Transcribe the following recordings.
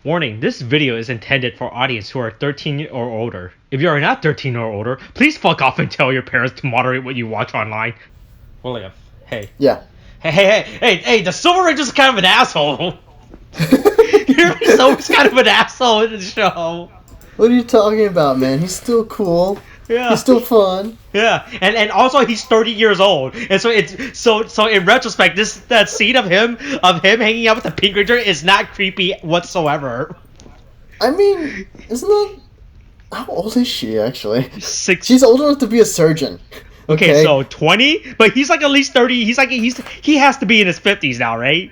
Warning, this video is intended for audience who are 13 or older. If you are not 13 or older, please fuck off and tell your parents to moderate what you watch online. William, hey. Yeah. Hey, the Silver Ranger's kind of an asshole. He's always kind of an asshole in the show. What are you talking about, man? He's still cool. Yeah. He's still fun. Yeah, and also he's 30 years old, and so it's so in retrospect, that scene of him hanging out with the Pink Ranger is not creepy whatsoever. I mean, isn't that how old is she actually? 6. She's old enough to be a surgeon. Okay, so 20, but he's like at least 30. He has to be in his 50s now, right?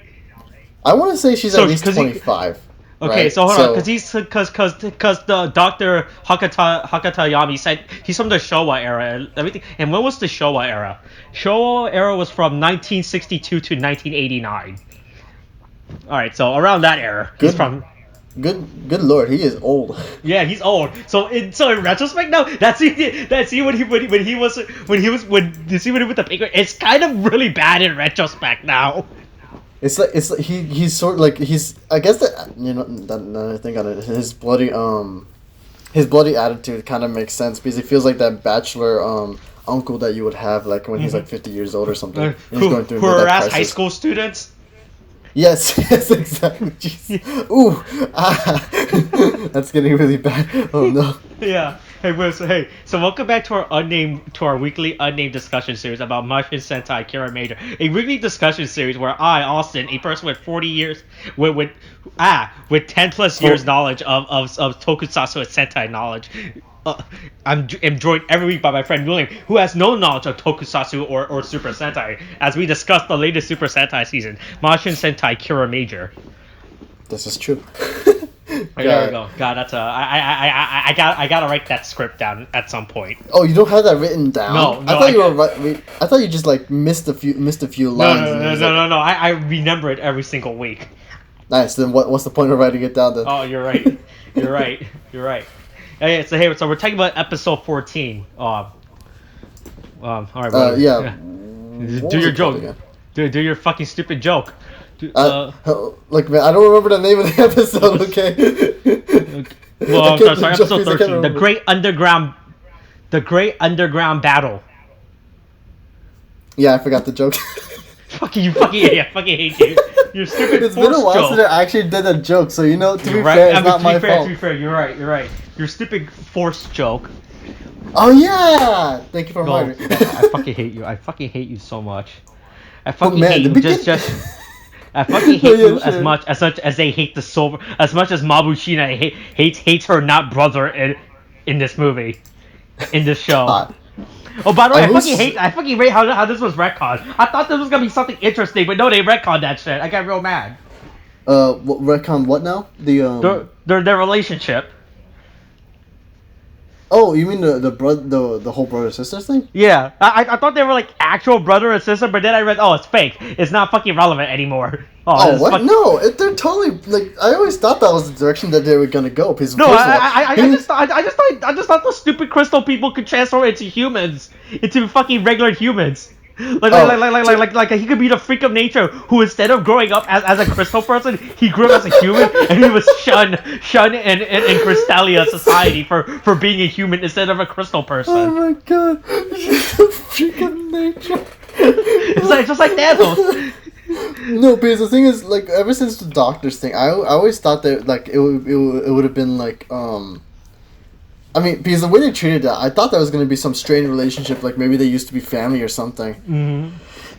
I want to say she's at least 25. Okay, right? so hold on, because the Dr. Hakatayami said he's from the Showa era and everything. And when was the Showa era? Showa era was from 1962 to 1989. All right, so around that era, he's from. Good lord, he is old. Yeah, he's old. So in retrospect, now when he was with the Pink, it's kind of really bad in retrospect now. It's like he's sort of like he's, I guess that, you know, that I think on it, his bloody attitude kind of makes sense because he feels like that bachelor uncle that you would have like when he's like 50 years old or something. Who harass high school students. Yes, exactly. Jeez. Ooh, that's getting really bad. Oh no. Yeah. So welcome back to our weekly unnamed discussion series about Mashin Sentai Kiramager, a weekly discussion series where I, Austin, a person with 40 years, with 10 plus years knowledge of tokusatsu and Sentai knowledge, I'm joined every week by my friend William, who has no knowledge of tokusatsu or Super Sentai, as we discuss the latest Super Sentai season, Mashin Sentai Kiramager. This is true. There we go. God, that's I gotta write that script down at some point. Oh, you don't have that written down? No, I thought you just like missed a few lines. No. I remember it every single week. Nice. Then what's the point of writing it down then? Oh, you're right. You're right. So we're talking about episode 14. All right. Yeah. Do your joke. Do your fucking stupid joke. Look, man, I don't remember the name of the episode. Okay. Well, I'm sorry. Episode 13, the Great Underground Battle. Yeah, I forgot the joke. I fucking hate you. You're stupid. It's been a while since I actually did a joke, so you know, to be fair, it's not my fault. To be fair, you're right. Your stupid forced joke. Oh yeah! Thank you for reminding me. I fucking hate you. I fucking hate you so much. I fucking hate you. I fucking hate you as much as they hate the silver, as much as Mabushina hates her not brother in this movie, in this show. Oh, by the way, I fucking hate how this was retconned. I thought this was gonna be something interesting, but no, they retconned that shit. I got real mad. Retcon what now? Their relationship. Oh, you mean the whole brother sister thing? Yeah, I thought they were like actual brother and sister, but then I read, oh, it's fake. It's not fucking relevant anymore. Oh what? No, they're totally like. I always thought that was the direction that they were gonna go. Because no, I just thought the stupid crystal people could transform into humans, into fucking regular humans. Like he could be the freak of nature who, instead of growing up as a crystal person, he grew up as a human and he was shunned in Crystallia society for being a human instead of a crystal person. Oh my god, he's a freak of nature. It's just like Thanos. No, because the thing is, like, ever since the doctors thing, I always thought that like it would have been like I mean, because the way they treated that, I thought that was going to be some strained relationship, like maybe they used to be family or something,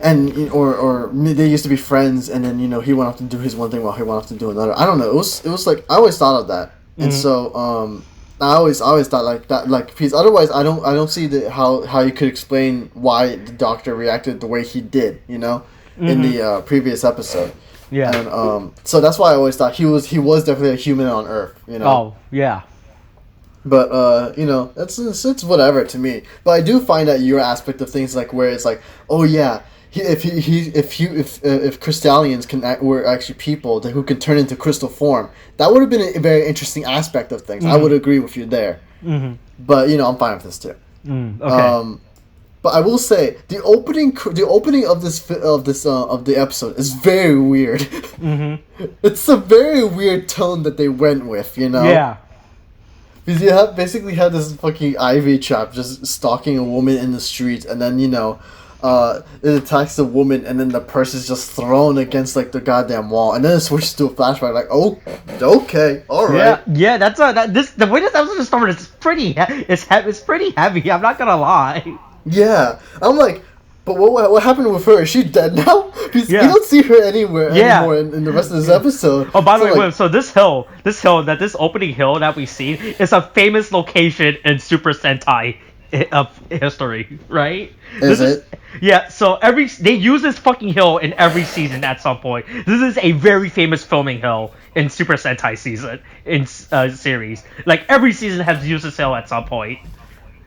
and or they used to be friends, and then he went off to do his one thing while he went off to do another. I don't know. It was like I always thought of that, and so I always thought like that, like, because otherwise I don't see how you could explain why the doctor reacted the way he did, in the previous episode. Yeah. And so that's why I always thought he was definitely a human on Earth. Oh yeah. But it's whatever to me. But I do find that your aspect of things, like where it's like, oh yeah, if Crystallians were actually people who can turn into crystal form, that would have been a very interesting aspect of things. I would agree with you there. But I'm fine with this too. Okay. But I will say the opening of the episode is very weird. Mm-hmm. It's a very weird tone that they went with, you know. Yeah. Because you basically have this fucking Ivy trap just stalking a woman in the street, and then it attacks the woman, and then the purse is just thrown against like the goddamn wall, and then it switches to a flashback. Like, oh, okay, all right. Yeah. The way this episode is started is it's pretty heavy. I'm not gonna lie. Yeah, I'm like, but what happened with her? Is she dead now? Because we don't see her anymore in the rest of this episode. Oh, by the way, so this opening hill that we see is a famous location in Super Sentai of history, right? Is it? Yeah, so they use this fucking hill in every season at some point. This is a very famous filming hill in Super Sentai series. Like every season has used this hill at some point.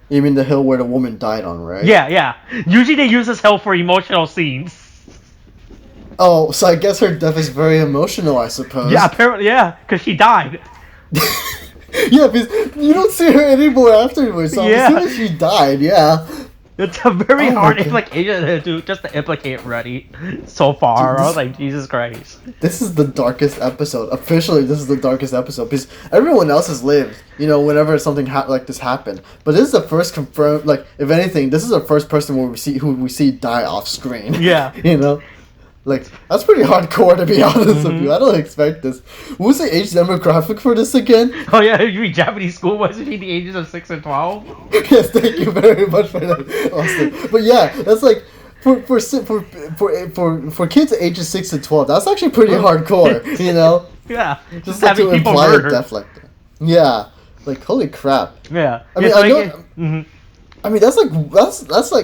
You mean the hill where the woman died on, right? Yeah. Usually they use this hill for emotional scenes. Oh, so I guess her death is very emotional, I suppose. Yeah, apparently, because she died. Yeah, because you don't see her anymore afterwards, so as soon as she died, It's a very hard implication to implicate Reddy so far. Dude, I was like, Jesus Christ. This is the darkest episode. Officially, this is the darkest episode because everyone else has lived, whenever something like this happened. But this is the first confirmed, like, if anything, this is the first person who we see die off screen. Yeah. Like, that's pretty hardcore, to be honest with you. I don't expect this. What was the age demographic for this again? Oh, yeah, you mean Japanese school was between the ages of 6 and 12? Yes, thank you very much for that, Austin. But yeah, that's like, for kids ages 6 to 12, that's actually pretty hardcore, Yeah. Just like to imply a death like that. Yeah. Like, holy crap. Yeah. I mean, I know... I mean, that's like...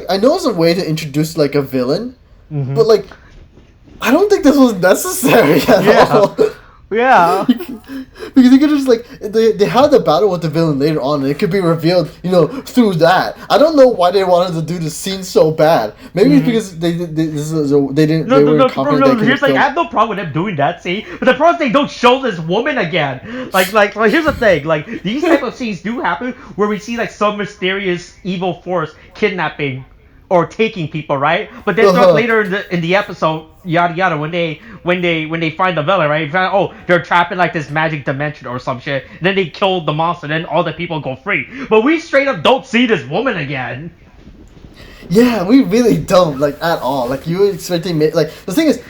I know it's a way to introduce, like, a villain, but, like... I don't think this was necessary at all. Yeah. Because you could just like they had the battle with the villain later on, and it could be revealed, through that. I don't know why they wanted to do the scene so bad. Maybe it's because they didn't. Here's like I have no problem with them doing that scene, but the problem is they don't show this woman again. Like here's the thing. Like these type of scenes do happen where we see like some mysterious evil force kidnapping or taking people, right? But then later in the episode, yada yada, when they find the villain, right? They're trapped in like this magic dimension or some shit. And then they kill the monster, then all the people go free. But we straight up don't see this woman again. Yeah, we really don't, like, at all. Like, you were expecting, like, the thing is,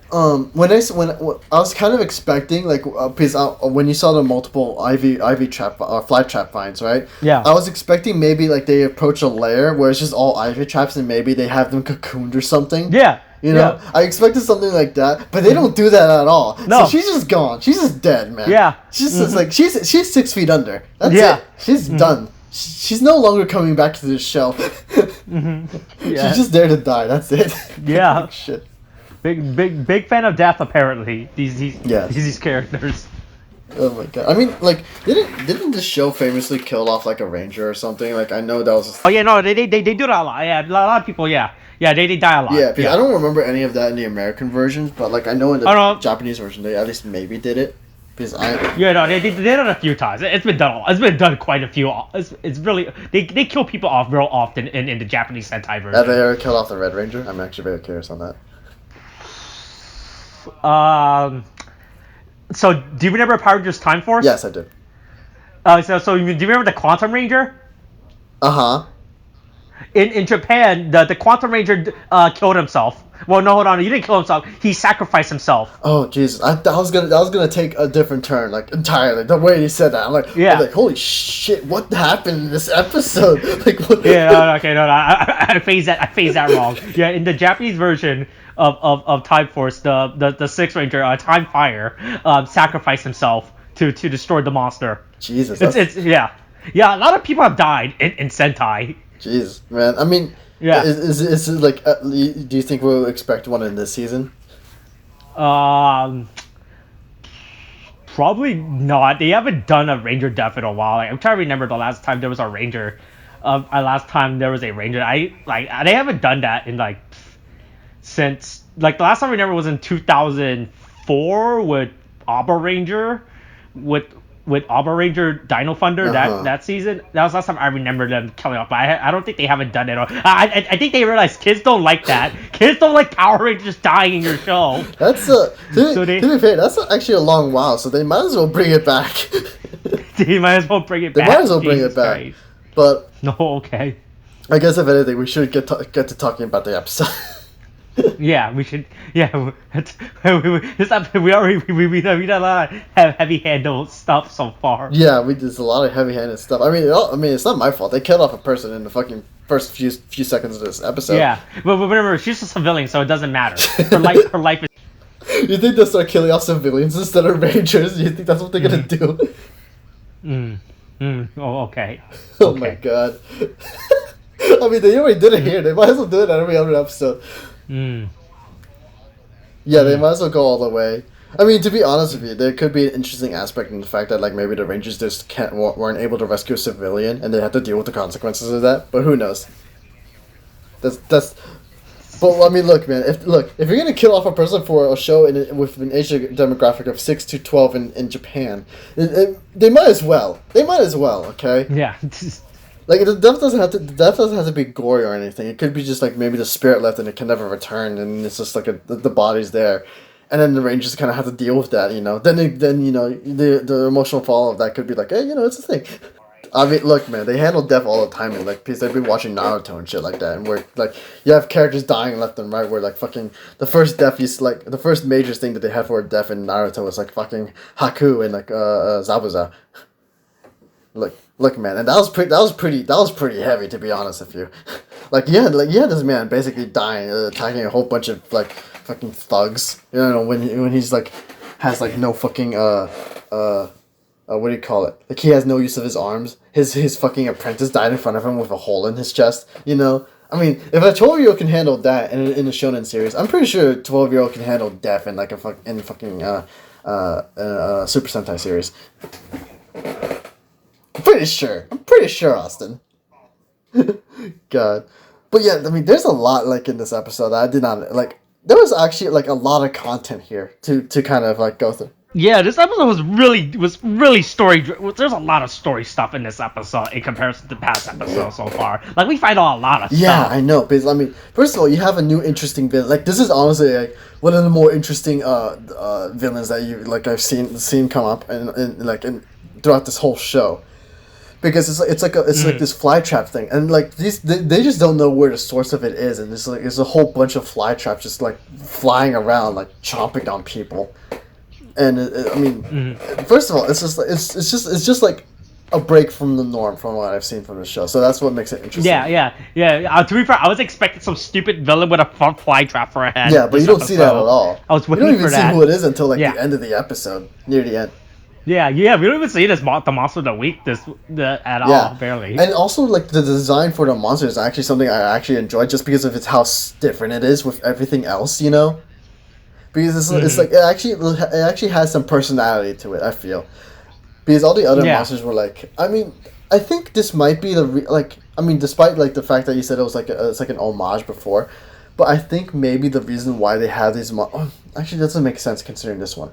when I was kind of expecting, like, because when you saw the multiple ivy trap or fly trap finds, right? Yeah. I was expecting maybe like they approach a lair where it's just all ivy traps and maybe they have them cocooned or something. Yeah. I expected something like that, but they don't do that at all. No. So she's just gone. She's just dead, man. Yeah. She's just like she's 6 feet under. That's it. She's done. She's no longer coming back to this show. Yeah. She's just there to die. That's it. Yeah. Shit. Big fan of death apparently. These characters. Oh my god! I mean, like, didn't this show famously kill off like a ranger or something? Like, I know that was. Oh yeah, no, they do that a lot. Yeah, a lot of people. Yeah, they die a lot. Yeah, I don't remember any of that in the American versions, but like I know in the Japanese version they at least maybe did it. Because they did it a few times. It's been done. It's been done quite a few. It's really they kill people off real often in the Japanese Sentai version. Have they ever killed off the Red Ranger? I'm actually very curious on that. So do you remember Power Rangers Time Force? Yes, I do. So do you remember the Quantum Ranger? In Japan, the Quantum Ranger killed himself. Well, no, hold on. He didn't kill himself. He sacrificed himself. Oh Jesus! I was gonna take a different turn, like entirely. The way he said that, I'm like, holy shit! What happened in this episode? Like, what? Yeah, okay, no, I phased that wrong. Yeah, in the Japanese version of Time Force, the Sixth Ranger, Time Fire, sacrificed himself to destroy the monster. Jesus, it's A lot of people have died in Sentai. Jesus, man. I mean. Yeah. Is it like? Do you think we'll expect one in this season? Probably not. They haven't done a Ranger death in a while. Like, I'm trying to remember the last time there was a Ranger. They haven't done that in like since like the last time I remember was in 2004 with Abba Ranger with with Arbor Ranger Dino Thunder Uh-huh. that season. That was the last time I remember them killing off. But I don't think they haven't done it. I think they realized kids don't like that. Kids don't like Power Rangers dying in your show. That's to be fair, that's actually a long while, so they might as well bring it back. They might as well bring it They back. might as well bring Jesus it back. Christ. But No, okay. I guess if anything, we should get to talking about the episode. Yeah, we should. Yeah, this episode, we done a lot of heavy-handed stuff so far. Yeah, we did a lot of heavy-handed stuff. I mean, it's not my fault. They killed off a person in the fucking first few seconds of this episode. Yeah, but remember, she's a civilian, so it doesn't matter. Her life is. You think they'll start killing off civilians instead of rangers? You think that's what they're gonna do? Oh, okay. Oh my god. I mean, they already did it here. They might as well do it on every other episode. Yeah, they might as well go all the way. I mean, to be honest with you, there could be an interesting aspect in the fact that, like, maybe the Rangers just weren't able to rescue a civilian, and they had to deal with the consequences of that. But who knows? That's. But I mean, look, man. If you're gonna kill off a person for a show with an age demographic of 6 to 12 in Japan, they might as well. They might as well. Okay. Yeah. Like the death doesn't have to be gory or anything. It could be just like maybe the spirit left and it can never return, and it's just like the body's there, and then the Rangers kind of have to deal with that, you know. Then you know the emotional fallout of that could be like, hey, you know, it's a thing. I mean, look, man, they handle death all the time, and like because they've been watching Naruto and shit like that, and where like you have characters dying left and right, where like fucking the first death is like the first major thing that they had for a death in Naruto was like fucking Haku and like Zabuza. Look, man, and that was pretty heavy, to be honest with you. Like this man basically dying, attacking a whole bunch of like fucking thugs. You know, when he's like has like no fucking what do you call it? Like he has no use of his arms. His fucking apprentice died in front of him with a hole in his chest. You know, I mean, if a 12-year-old can handle that in a shonen series, I'm pretty sure a 12-year-old can handle death in like a fucking Super Sentai series. I'm pretty sure, Austin. God. But yeah, I mean, there's a lot, like, in this episode that I did not, like, there was actually, like, a lot of content here to kind of, like, go through. Yeah, this episode was really story. There's a lot of story stuff in this episode in comparison to past episodes so far. Like, we find out a lot of stuff. Yeah, I know, because, I mean, first of all, you have a new interesting villain. Like, this is honestly, like, one of the more interesting, villains that I've seen come up and throughout this whole show. Because it's like this fly trap thing, and like they just don't know where the source of it is, and there's a whole bunch of fly traps just like flying around, like chomping down people. And I mean, first of all, it's just like a break from the norm from what I've seen from the show, so that's what makes it interesting. Yeah. To be fair, I was expecting some stupid villain with a fly trap for a head. Yeah, but you don't see that at all. I was waiting you don't even for that. see who it is until like the end of the episode, near the end. Yeah, we don't even see the monster of the week at all, barely. And also, like, the design for the monster is actually something I actually enjoy just because of its how different it is with everything else, you know? Because it's like, it actually has some personality to it, I feel. Because all the other monsters were like, I mean, I think this might be despite, like, the fact that you said it's like an homage before, but I think maybe the reason why they have these actually doesn't make sense considering this one.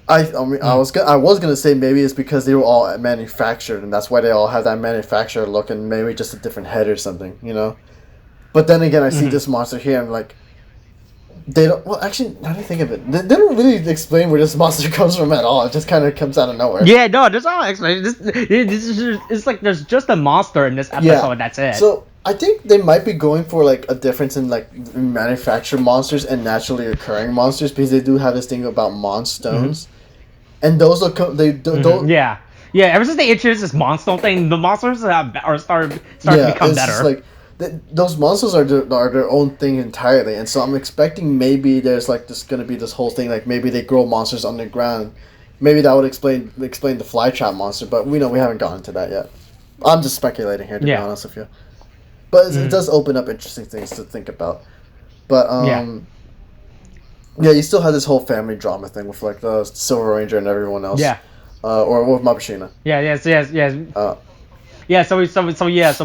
I was gonna say maybe it's because they were all manufactured and that's why they all have that manufactured look and maybe just a different head or something, you know. But then again, I see this monster here and like, they don't. Well, actually, now that I think of it, they don't really explain where this monster comes from at all. It just kind of comes out of nowhere. Yeah, no, there's no explanation. It's like there's just a monster in this episode and that's it. So I think they might be going for like a difference in like manufactured monsters and naturally occurring monsters because they do have this thing about monstones. And those will come. Yeah. Ever since they introduced this monster thing, the monsters are starting to become better. Just like those monsters are their own thing entirely, and so I'm expecting maybe there's like this gonna be this whole thing like maybe they grow monsters underground. Maybe that would explain the flytrap monster, but we haven't gotten to that yet. I'm just speculating here to be honest with you. But it does open up interesting things to think about. But yeah, you still have this whole family drama thing with like the Silver Ranger and everyone else. Yeah. Or with Mabushina. Yes. So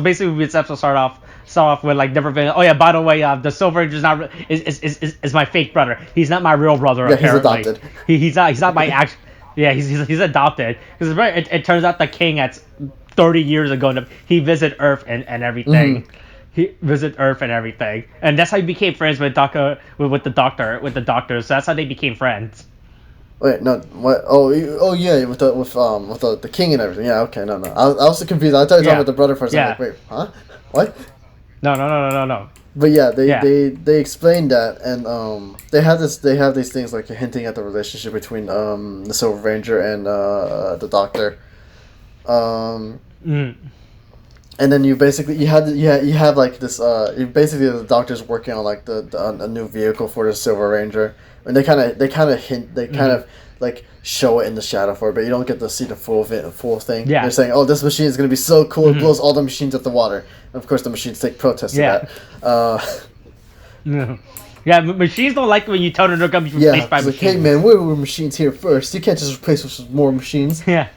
basically, this episode start off with like different things. Oh yeah, by the way, the Silver Ranger is my fake brother. He's not my real brother. Yeah, apparently. he's adopted. He's not my actual. Yeah, he's adopted. Because it turns out the king at 30 years ago, he visited Earth and everything. Mm-hmm. He visited Earth and everything, and that's how he became friends with with the doctor. So that's how they became friends. Wait, no, what? Oh, yeah, with the king and everything. Yeah, okay, no, no. I was so confused. I thought you were talking about the brother first. I'm Yeah. like, wait, huh? What? No. But yeah, Yeah. they explained that, and they have these things like hinting at the relationship between the Silver Ranger and the Doctor. Mm. And then you basically you have like this you basically the Doctor's working on like a new vehicle for the Silver Ranger, and they kind of hint of like show it in the shadow for it, but you don't get to see the full thing. Yeah. They're saying, oh, this machine is gonna be so cool, it blows all the machines at the water. And of course, the machines take protest to that. Yeah, machines don't like when you tell them they're gonna be replaced by it's like, machines. hey man, we were machines here first. You can't just replace us with more machines. Yeah.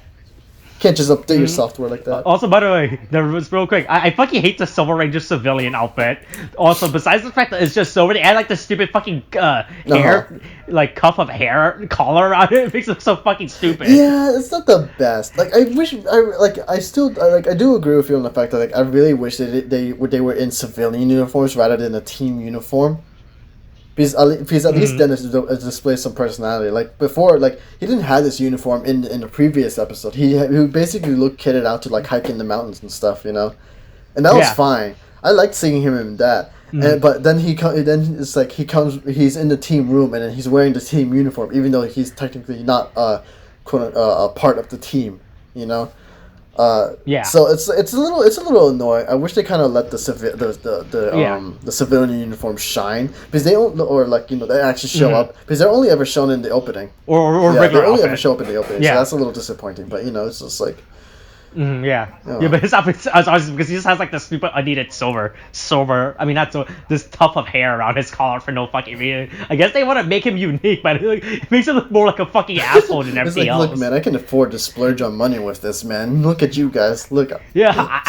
You can't just update your software like that. Also, by the way, real quick, I fucking hate the Silver Ranger civilian outfit. Also, besides the fact that it's just silver, they add like the stupid fucking hair, like cuff of hair collar around it. It makes it look so fucking stupid. Yeah, it's not the best. Like, I do agree with you on the fact that like I really wish they were in civilian uniforms rather than a team uniform. Because at least then it displays some personality. Like before, like he didn't have this uniform in the previous episode. He basically looked kitted out to like hike in the mountains and stuff, you know, and that was fine. I liked seeing him in that. But then it's like he's in the team room and then he's wearing the team uniform, even though he's technically not a part of the team, you know. So it's a little annoying. I wish they kind of let the civilian uniform shine because they don't, or like they actually show up because they're only ever shown in the opening or yeah, regular they only outfit. ever show up in the opening. So that's a little disappointing. But it's just like Yeah, but his outfit because he just has like the stupid unneeded silver. I mean, not this tuft of hair around his collar for no fucking reason. I guess they want to make him unique, but it makes him look more like a fucking asshole than everything else. Look, man, I can afford to splurge on money with this, man. Look at you guys. Look. Yeah,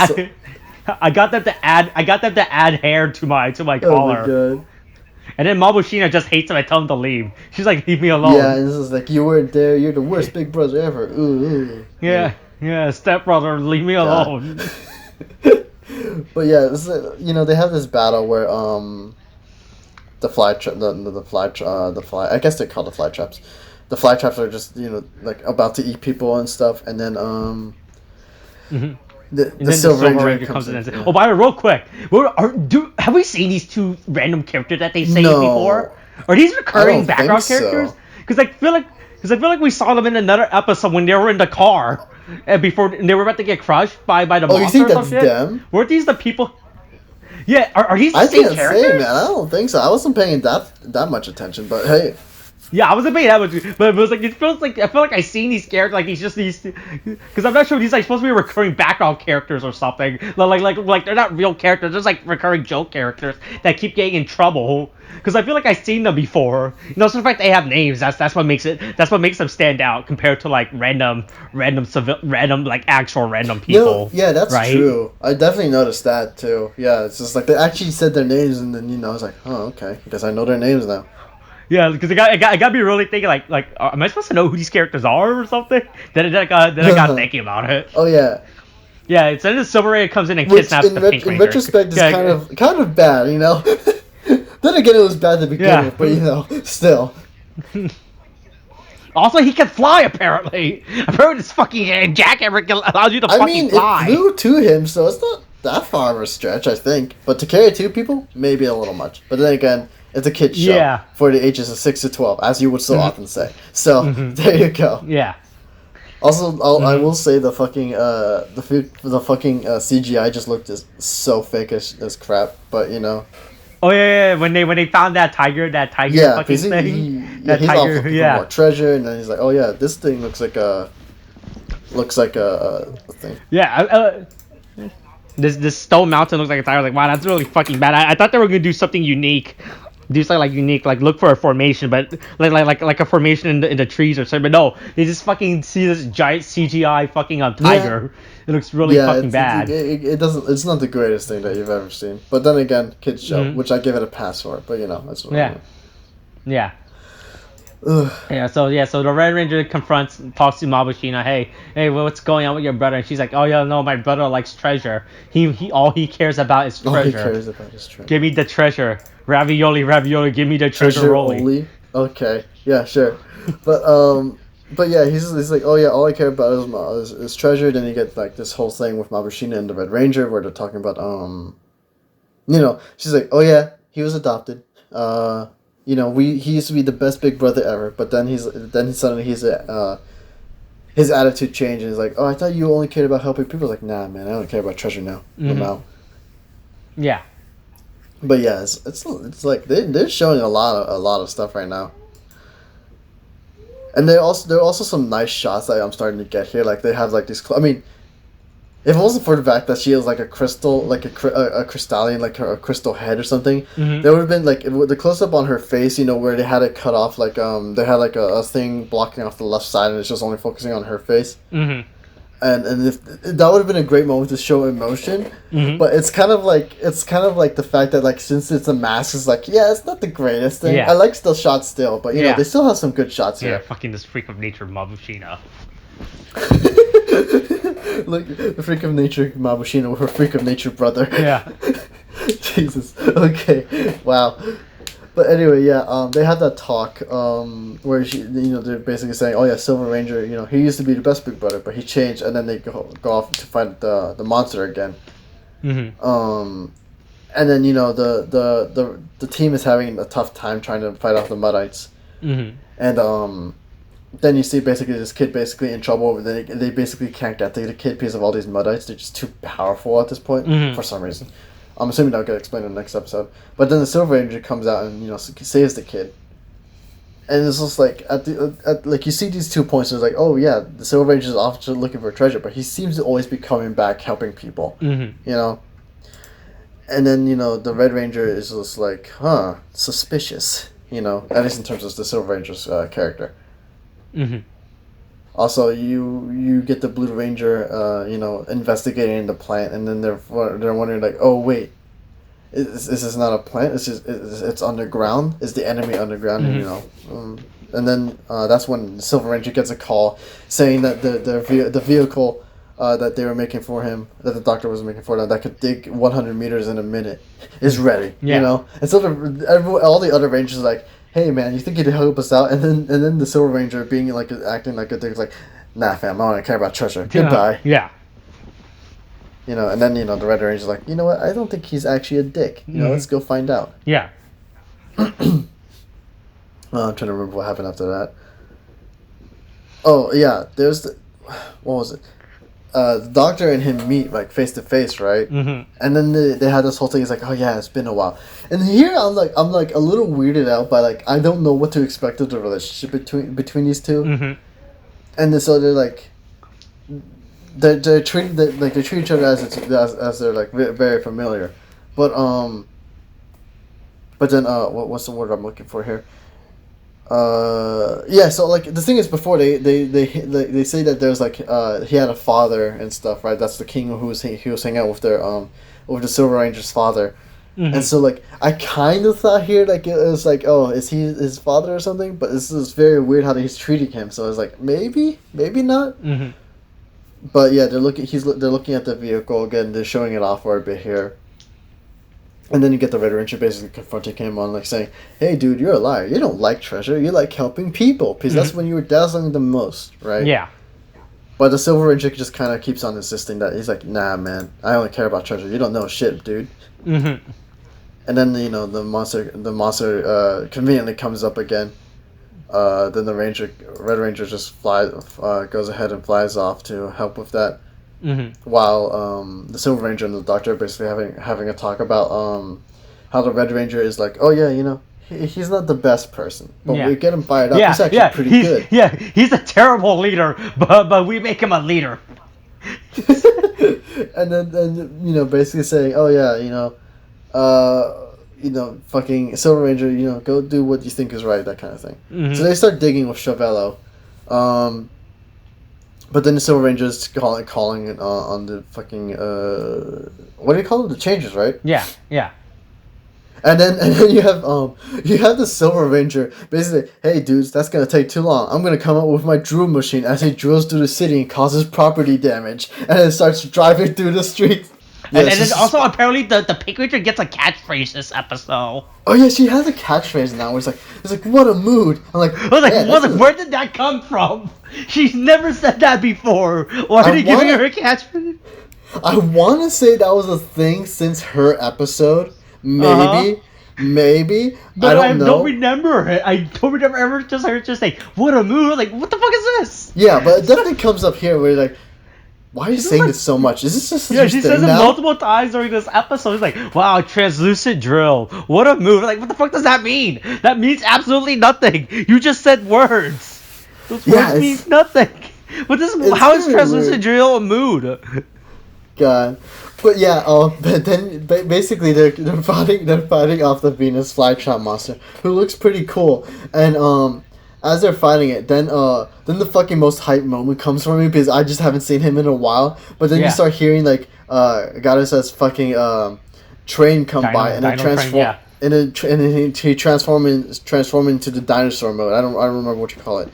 I got them to add hair to my collar. Oh my god. And then Mabushina just hates him. I tell him to leave. She's like, leave me alone. Yeah, and this is like, you weren't there. You're the worst big brother ever. Ooh. Yeah, stepbrother, leave me alone. But yeah, they have this battle where the fly I guess they're called the fly traps. The fly traps are just like about to eat people and stuff, and then the Silver Ranger comes in. Oh, by the way, real quick, have we seen these two random characters that they saved before? Are these recurring background characters? Because I feel like we saw them in another episode when they were in the car, and before they were about to get crushed by the monster. Oh, you think or some that's shit. them? Weren't these the people? Yeah, are these the same characters? I can't say, man. I don't think so. I wasn't paying that much attention, but hey. Yeah, I wasn't paying that much, but it was like I feel like I seen these characters like these because I'm not sure these like supposed to be recurring background characters or something. Like they're not real characters. They're just like recurring joke characters that keep getting in trouble. Because I feel like I've seen them before. So the fact they have names, that's what makes them stand out compared to like random like actual random people. Yeah, that's right? true. I definitely noticed that too. Yeah, it's just like they actually said their names, and then I was like, oh, okay, because I know their names now. Yeah, because I got me really thinking like am I supposed to know who these characters are or something? Then I got thinking about it. Oh yeah. Yeah, it's then the Silver Ranger comes in and kidnaps the Pink Ranger. In retrospect, it's kind of bad, Then again, it was bad to begin with, but still. Also, he can fly apparently. I've heard this fucking jacket allows you to fucking fly. It flew to him, so it's not that far of a stretch, I think. But to carry two people, maybe a little much. But then again, it's a kid's show for the ages of 6 to 12, as you would so often say. So there you go. Yeah. Also, I will say the fucking CGI just looked so fake as crap. But Oh yeah. When they found that tiger fucking thing. He's all looking for more treasure, and then he's like, oh yeah, this thing looks like a thing. Yeah. This stone mountain looks like a tiger. Like, wow, that's really fucking bad. I thought they were gonna do something unique. Do something like unique, like look for a formation, but like a formation in the trees or something. But no, they just fucking see this giant CGI fucking tiger. Yeah. It looks really fucking bad. It doesn't. It's not the greatest thing that you've ever seen. But then again, kids show, which I give it a pass for. But that's what I mean. Yeah. Ugh. So the Red Ranger talks to Mabushina. Hey, what's going on with your brother? And she's like, oh yeah, no, my brother likes treasure. He all he cares about is All he treasure. cares about is treasure. Give me the treasure. Ravioli, give me the treasureoli. Treasureoli? Okay, yeah, sure. But yeah, he's like, oh yeah, all I care about is treasure. Then you get like this whole thing with Mabushina and the Red Ranger where they're talking about she's like, oh yeah, he was adopted. He used to be the best big brother ever, but then suddenly his attitude changed and he's like, oh, I thought you only cared about helping people. Like, nah, man, I don't care about treasure now. Mm-hmm. Now. Yeah. But yeah, it's like they're showing a lot of stuff right now. And there are also some nice shots that I'm starting to get here. Like they have like these. I mean, if it wasn't for the fact that she has like a crystal, like a crystalline, like a crystal head or something, Mm-hmm. there would have been like the close up on her face. Where they had it cut off. Like they had like a thing blocking off the left side, and it's just only focusing on her face. Mm-hmm. And if that would have been a great moment to show emotion, Mm-hmm. but it's kind of like the fact that like since it's a mask, it's like it's not the greatest thing. Yeah. I like the shots still, but they still have some good shots Yeah, here. fucking this freak of nature Mabushina. Like the freak of nature Mabushina with her freak of nature brother. Yeah. Jesus. Okay. Wow. But anyway, they have that talk where they're basically saying, oh yeah, Silver Ranger, he used to be the best big brother, but he changed, and then they go off to fight the monster again. Mm-hmm. And then the team is having a tough time trying to fight off the Muddites. Mm-hmm. And then you see basically this kid basically in trouble. They basically can't get to the kid because of all these Muddites. They're just too powerful at this point for some reason. I'm assuming that'll get explained in the next episode. But then the Silver Ranger comes out and saves the kid. And it's just like like you see these 2 points. And it's like, oh yeah, the Silver Ranger is off looking for treasure, but he seems to always be coming back helping people. Mm-hmm. And then the Red Ranger is just like, suspicious. At least in terms of the Silver Ranger's character. Mm-hmm. Also, you get the Blue Ranger, investigating the plant, and then they're wondering like, oh wait, is this not a plant? It's underground. Is the enemy underground? Mm-hmm. And then that's when Silver Ranger gets a call saying that the vehicle that they were making for him, that the doctor was making for them, that could dig 100 meters in a minute, is ready. Yeah. And so all the other Rangers are like, hey man, you think you'd help us out? And then the Silver Ranger being like acting like a dick, like, nah fam, I don't care about treasure. Goodbye. Yeah. And then the Red Ranger's like, you know what? I don't think he's actually a dick. Let's go find out. Yeah. I'm trying to remember what happened after that. Oh yeah, there's what was it? The doctor and him meet like face to face, right? Mm-hmm. And then they had this whole thing. It's like, oh yeah, it's been a while. And here I'm like a little weirded out by like I don't know what to expect of the relationship between these two. Mm-hmm. And then, so they're like they treat each other as they're like very familiar, but then what's the word I'm looking for here? So like the thing is, before they say that there's like he had a father and stuff, right? That's the king he was hanging out with with the Silver Ranger's father. Mm-hmm. And so like I kind of thought here like it was like, oh, is he his father or something? But this is very weird how he's treating him. So I was like, maybe not. Mm-hmm. But yeah, they're looking at the vehicle again. They're showing it off for a bit here. And then you get the Red Ranger basically confronting him on like saying, hey dude, you're a liar. You don't like treasure. You like helping people because that's when you were dazzling the most, right? Yeah. But the Silver Ranger just kind of keeps on insisting that he's like, nah man, I only care about treasure. You don't know shit, dude. Mm-hmm. And then the monster conveniently comes up again. Then the Red Ranger just goes ahead and flies off to help with that. Mm-hmm. While the Silver Ranger and the Doctor are basically having a talk about how the Red Ranger is like, oh yeah, he's not the best person, but we get him fired up. He's actually pretty good. Yeah, he's a terrible leader, but we make him a leader. And then basically saying, oh yeah, fucking Silver Ranger, go do what you think is right, that kind of thing. Mm-hmm. So they start digging with Chevello. But then the Silver Ranger is calling on the fucking what do you call them? The Changers, right? Yeah. And then you have the Silver Ranger basically, hey dudes, that's gonna take too long. I'm gonna come up with my drill machine as he drills through the city and causes property damage, and then starts driving through the streets. And then also apparently the Pink Ranger gets a catchphrase this episode. Oh yeah, she has a catchphrase now. Where it's like what a mood. I'm like, I was like, where did that come from? She's never said that before. Why are they giving her a catchphrase? I want to say that was a thing since her episode. Maybe. But I don't remember it. I don't remember ever just heard her say, what a mood. Like, what the fuck is this? Yeah, but it definitely comes up here where you're like, why are you saying this so much? Is this just she says it multiple times during this episode. It's like, wow, translucent drill. What a move. Like, what the fuck does that mean? That means absolutely nothing. You just said words. Those words mean nothing. But how is translucent weird. Drill a mood? God. But yeah, but then basically they're fighting off the Venus flytrap monster, who looks pretty cool. And as they're fighting it, then the fucking most hype moment comes from me because I just haven't seen him in a while. But then you start hearing like Garusa's fucking train come by and it transform and he transform into the dinosaur mode. I don't remember what you call it.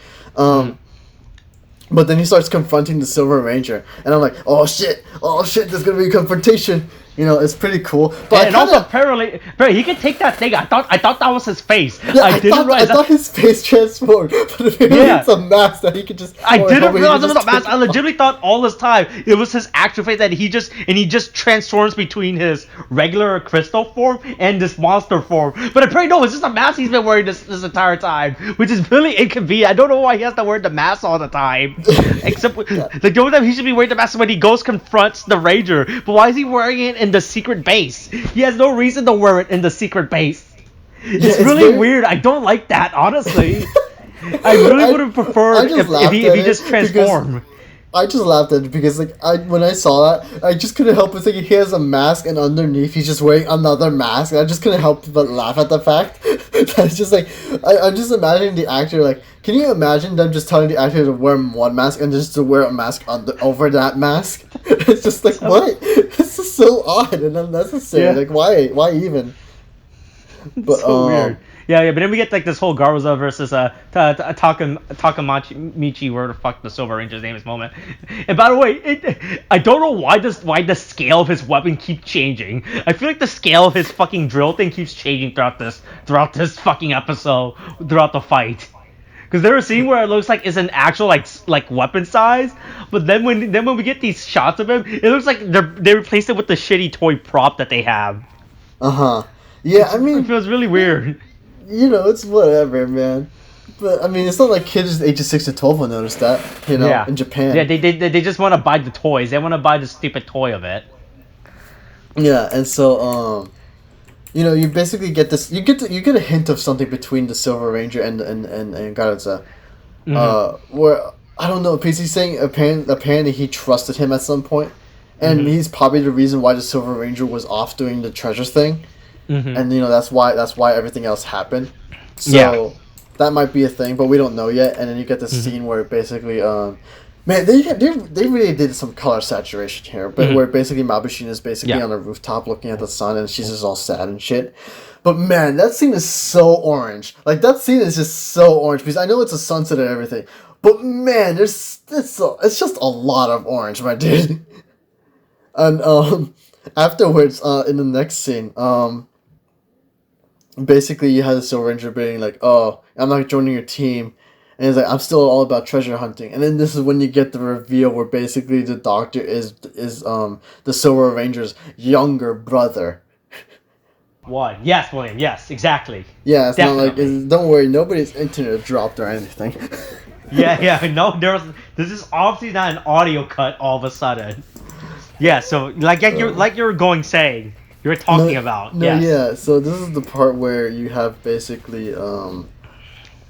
But then he starts confronting the Silver Ranger, and I'm like, oh shit, there's gonna be a confrontation. You know, it's pretty cool. But and also apparently, he can take that thing. I thought that was his face. Yeah, I thought his face transformed, but apparently it's a mask that he could just. I didn't realize it was a mask. I legitimately thought all this time it was his actual face that he just transforms between his regular crystal form and this monster form. But apparently no, it's just a mask he's been wearing this entire time, which is really inconvenient. I don't know why he has to wear the mask all the time. Except like the only time he should be wearing the mask is when he confronts the Ranger. But why is he wearing it in the secret base? He has no reason to wear it in the secret base. It's really weird. I don't like that, honestly. I really would have preferred if he just transformed. I just laughed at it because when I saw that, I just couldn't help but thinking he has a mask and underneath he's just wearing another mask. And I just couldn't help but laugh at the fact. That's just like I'm just imagining the actor like. Can you imagine them just telling the actor to wear one mask and just to wear a mask over that mask? It's just like what? This is so odd and unnecessary. Yeah. Like why even? But so weird. Yeah, but then we get like this whole Garza versus Takamichi, where the fuck the Silver Ranger's name is moment. And by the way, I don't know why the scale of his weapon keeps changing. I feel like the scale of his fucking drill thing keeps changing throughout this fucking episode, throughout the fight. Because there was a scene where it looks like it's an actual like weapon size, but then when we get these shots of him, it looks like they replaced it with the shitty toy prop that they have. Yeah, I mean, it feels really weird. You know, it's whatever, man. But I mean, it's not like kids ages 6 to 12 will notice that. You know, in Japan. Yeah, they just want to buy the toys. They want to buy the stupid toy of it. Yeah, and so you know, you basically get this. You get a hint of something between the Silver Ranger and Garuza, where I don't know, because he's saying apparently he trusted him at some point, and he's probably the reason why the Silver Ranger was off doing the treasures thing, and you know that's why everything else happened. So that might be a thing, but we don't know yet. And then you get this scene where basically man, they really did some color saturation here, but where basically Mabushina is basically on a rooftop looking at the sun and she's just all sad and shit. But man, that scene is so orange. Like that scene is just so orange because I know it's a sunset and everything, but man, it's just a lot of orange, my dude. And afterwards, in the next scene, basically you have the Silver Ranger being like, "Oh, I'm not joining your team." And he's like, I'm still all about treasure hunting. And then this is when you get the reveal where basically the Doctor is the Silver Ranger's younger brother. What? Yes, William. Yes, exactly. Yeah, it's definitely. Not like don't worry, nobody's internet dropped or anything. No, this is obviously not an audio cut all of a sudden. Yeah, so like you were saying, you were talking about. No, yes. Yeah. So this is the part where you have basically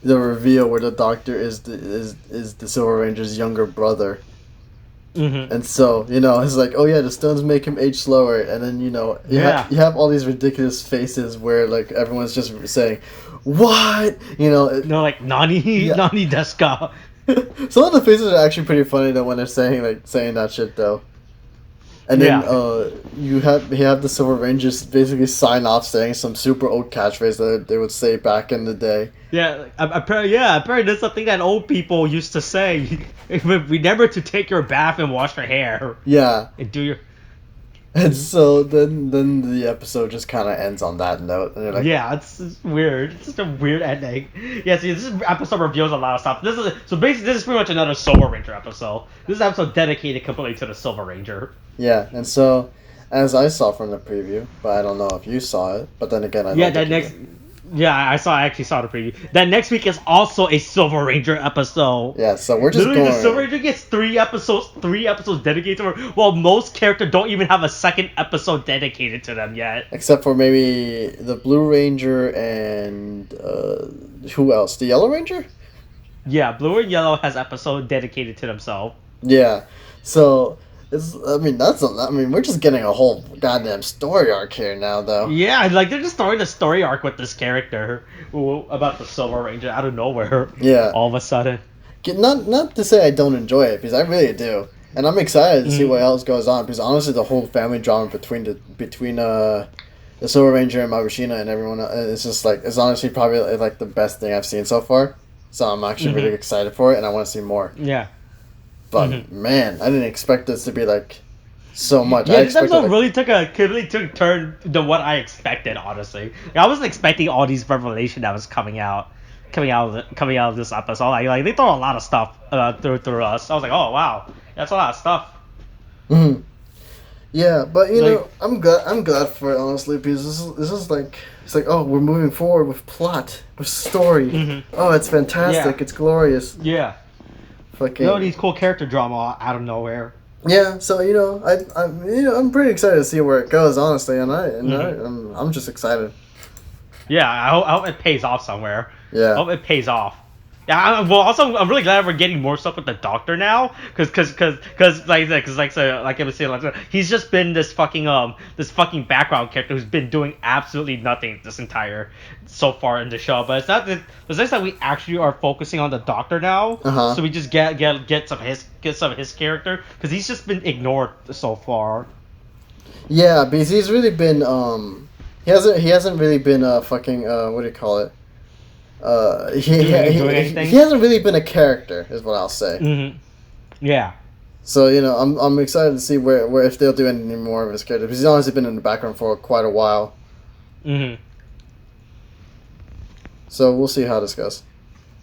the reveal where the Doctor is the Silver Ranger's younger brother. And so, you know, it's like, oh yeah, the stones make him age slower, and then, you know, you have all these ridiculous faces where, like, everyone's just saying, what? You know, no, like, Nani desu ka? Some of the faces are actually pretty funny, though, when they're saying that shit, though. And then Yeah. you have the Silver Rangers basically sign off saying some super old catchphrase that they would say back in the day. Yeah, apparently that's something that old people used to say. Remember to take your bath and wash your hair Yeah. and do your. And so then the episode just kind of ends on that note, and you're like, Yeah, it's weird. It's just a weird ending. Yeah, see, this episode reveals a lot of stuff. So basically this is pretty much another Silver Ranger episode. This is an episode dedicated completely to the Silver Ranger. yeah. And so, as I saw from the preview, but I don't know if you saw it. But then again, I don't think you did. Yeah, I actually saw the preview. That next week is also a Silver Ranger episode. Yeah, so we're just Literally, going. the Silver Ranger gets three episodes dedicated to her, while most characters don't even have a second episode dedicated to them yet. Except for maybe the Blue Ranger and who else? The Yellow Ranger? Yeah, Blue and Yellow has episode dedicated to themselves. Yeah. So we're just getting a whole goddamn story arc here now, though. Yeah, like they're just starting a story arc with this character about the Silver Ranger out of nowhere. Yeah. All of a sudden. Not to say I don't enjoy it, because I really do, and I'm excited to see what else goes on. Because honestly, the whole family drama between the Silver Ranger and Mabushina and everyone, it's just like it's honestly probably like the best thing I've seen so far. So I'm actually really excited for it, and I want to see more. Yeah. But man, I didn't expect this to be like so much. Yeah, I this expected, episode really took a turn to what I expected. Honestly, I wasn't expecting all these revelation that was coming out of this episode. Like they throw a lot of stuff through us. I was like, oh wow, that's a lot of stuff. Mhm. Yeah, but you know, I'm glad for it honestly, because this is like it's like, oh, we're moving forward with plot, with story. Oh, it's fantastic. Yeah. It's glorious. Yeah. Fucking These cool character drama out of nowhere. yeah. So you know, I'm pretty excited to see where it goes, honestly, and I'm just excited. Yeah, I hope it pays off somewhere. Yeah. I hope it pays off. Yeah, well, also I'm really glad we're getting more stuff with the Doctor now, because like I was saying, like, he's just been this fucking background character who's been doing absolutely nothing this entire so far in the show. But it's nice that we actually are focusing on the Doctor now, so we just get some of his character, because he's just been ignored so far. Yeah, because he's really been he hasn't really been fucking what do you call it? He hasn't really been a character, is what I'll say. Yeah. So you know, I'm excited to see where if they'll do any more of his character, because he's honestly been in the background for quite a while. So we'll see how this goes.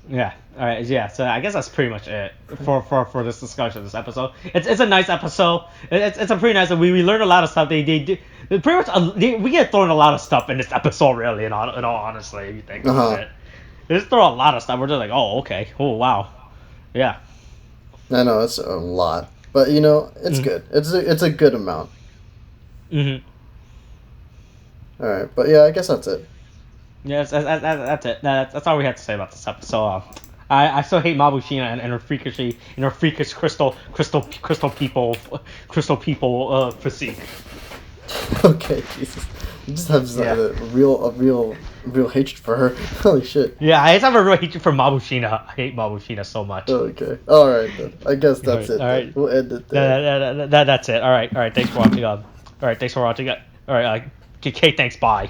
Yeah. All right. Yeah. So I guess that's pretty much it for this discussion, this episode. It's a nice episode. It's a pretty nice. We learned a lot of stuff. They do pretty much we get thrown a lot of stuff in this episode. Really, in all honesty, if you think about it. They just throw a lot of stuff. We're just like, oh, okay. Oh, wow. Yeah. I know, it's a lot. But, you know, it's good. It's a good amount. Alright, but yeah, I guess that's it. Yeah, that's it. That's all we have to say about this episode. I still hate Mabushina and her freakish crystal people physique. Okay, Jesus. You just have a real hatred for her. Holy shit. Yeah, I just have a real hatred for Mabushina. I hate Mabushina so much. Okay. Alright then. I guess that's it. Alright. We'll end it there. That's it. Alright, thanks for watching. Alright, thanks for watching. Alright, okay, thanks, bye.